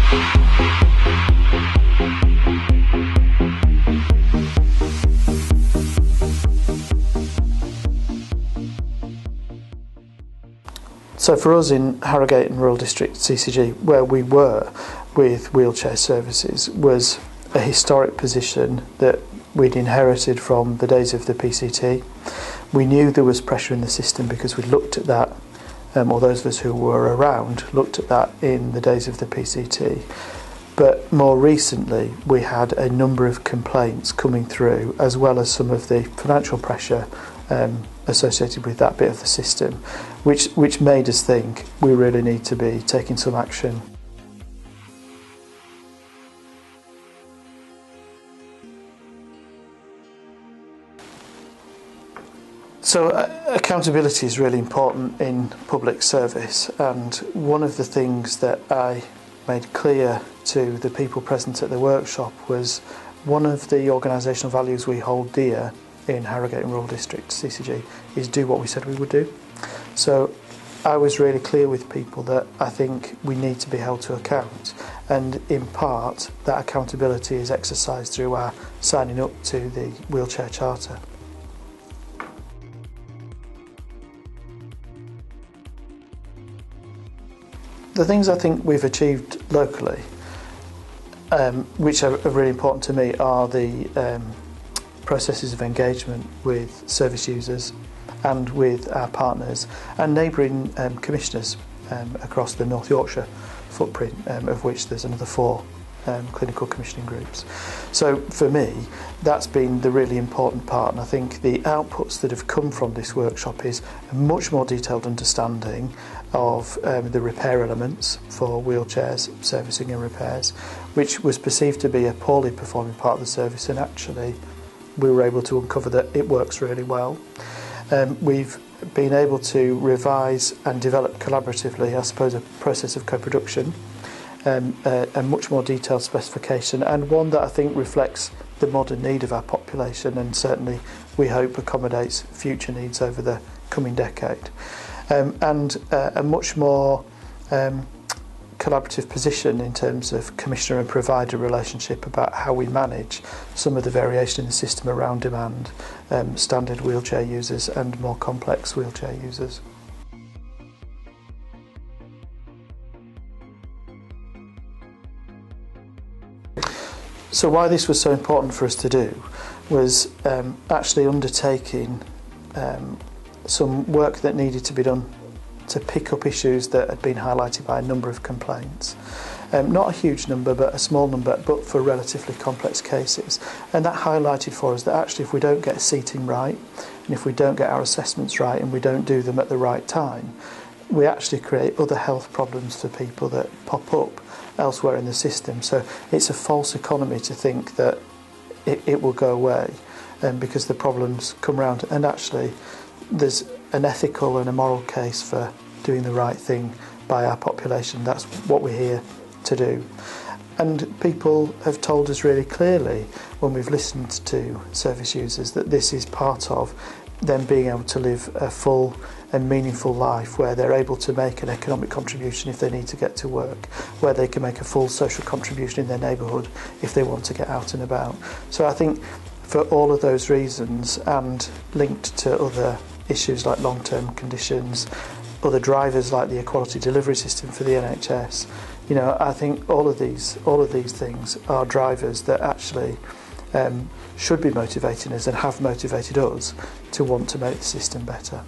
So for us in Harrogate and Rural District CCG, where we were with wheelchair services, was a historic position that we'd inherited from the days of the PCT. We knew there was pressure in the system because we looked at that, or those of us who were around looked at that in the days of the PCT. But more recently, we had a number of complaints coming through, as well as some of the financial pressure associated with that bit of the system, which made us think we really need to be taking some action. So accountability is really important in public service, and one of the things that I made clear to the people present at the workshop was one of the organisational values we hold dear in Harrogate and Rural District CCG is do what we said we would do. So I was really clear with people that I think we need to be held to account, and in part that accountability is exercised through our signing up to the Wheelchair Charter. The things I think we've achieved locally, which are really important to me, are the processes of engagement with service users and with our partners and neighbouring commissioners across the North Yorkshire footprint, of which there's another 4 clinical commissioning groups. So for me, that's been the really important part, and I think the outputs that have come from this workshop is a much more detailed understanding of the repair elements for wheelchairs, servicing and repairs, which was perceived to be a poorly performing part of the service, and actually we were able to uncover that it works really well. We've been able to revise and develop collaboratively, I suppose, a process of co-production, a much more detailed specification, and one that I think reflects the modern need of our population, and certainly we hope accommodates future needs over the coming decade. And a much more collaborative position in terms of commissioner and provider relationship about how we manage some of the variation in the system around demand, standard wheelchair users and more complex wheelchair users. So why this was so important for us to do was actually undertaking some work that needed to be done to pick up issues that had been highlighted by a number of complaints. Not a huge number, but a small number, but for relatively complex cases. And that highlighted for us that actually if we don't get seating right, and if we don't get our assessments right, and we don't do them at the right time, we actually create other health problems for people that pop up elsewhere in the system. So it's a false economy to think that it will go away, because the problems come round, and actually there's an ethical and a moral case for doing the right thing by our population. That's what we're here to do. And people have told us really clearly when we've listened to service users that this is part of them being able to live a full and meaningful life, where they're able to make an economic contribution if they need to get to work, where they can make a full social contribution in their neighbourhood if they want to get out and about. So I think for all of those reasons, and linked to other issues like long-term conditions, other drivers like the equality delivery system for the NHS, you know, I think all of these things are drivers that actually should be motivating us and have motivated us to want to make the system better.